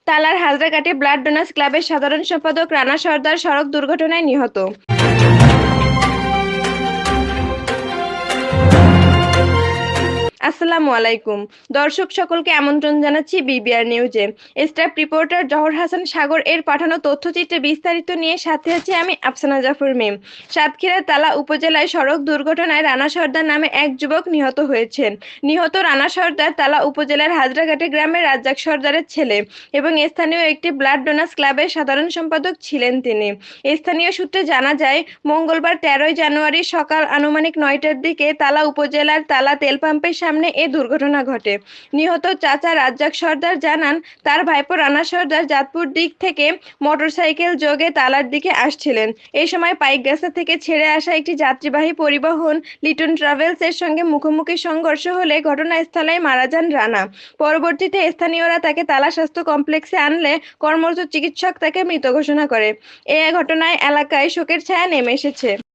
তালার হাজরাঘাটে blood donors ক্লাবের সাধারণ সম্পাদক রানা সর্দার সড়ক দুর্ঘটনায় নিহত। আসসালামু আলাইকুম। দর্শক সকলকে আমন্ত্রণ জানাচ্ছি বিবিআর নিউজে। স্টাফ রিপোর্টার জহর হাসান সাগর এর পাঠানো তথ্যচিত্রে বিস্তারিত নিয়ে সাথে আছি আমি আফসানা জাফর মিম। সাতক্ষীরার তালা উপজেলায় সড়ক দুর্ঘটনায় রানা সর্দার নামে এক যুবক নিহত হয়েছেন। নিহত রানা সর্দার তালা উপজেলার হাজরাঘাটে গ্রামের রাজ্জাক সর্দারের ছেলে এবং স্থানীয় একটি ব্লাড ডোনার্স ক্লাবের সাধারণ সম্পাদক ছিলেন তিনি। স্থানীয় সূত্রে জানা যায়, মঙ্গলবার 13ই জানুয়ারি সকাল আনুমানিক 9টার দিকে তালা উপজেলার তালা তেল পাম্পের সামনে এ দুর্ঘটনা ঘটে। নিহত চাচা রাজ্জাক সর্দার জানান, তার ভাইপো রানা সর্দার জাতপুর দিক থেকে মোটরসাইকেল যোগে তালার দিকে আসছিলেন। এই সময় পাইকগাছা থেকে ছেড়ে আসা একটি যাত্রীবাহী পরিবহন লিটন ট্রাভেলস এর সঙ্গে মুখোমুখি সংঘর্ষ হলে ঘটনাস্থলেই মারা যান রানা। পরবর্তীতে স্থানীয়রা তাকে তালা স্বাস্থ্য কমপ্লেক্সে আনলে কর্মরত চিকিৎসক তাকে মৃত ঘোষণা করে। এ ঘটনায় এলাকায় শোকের ছায়া নেমে এসেছে।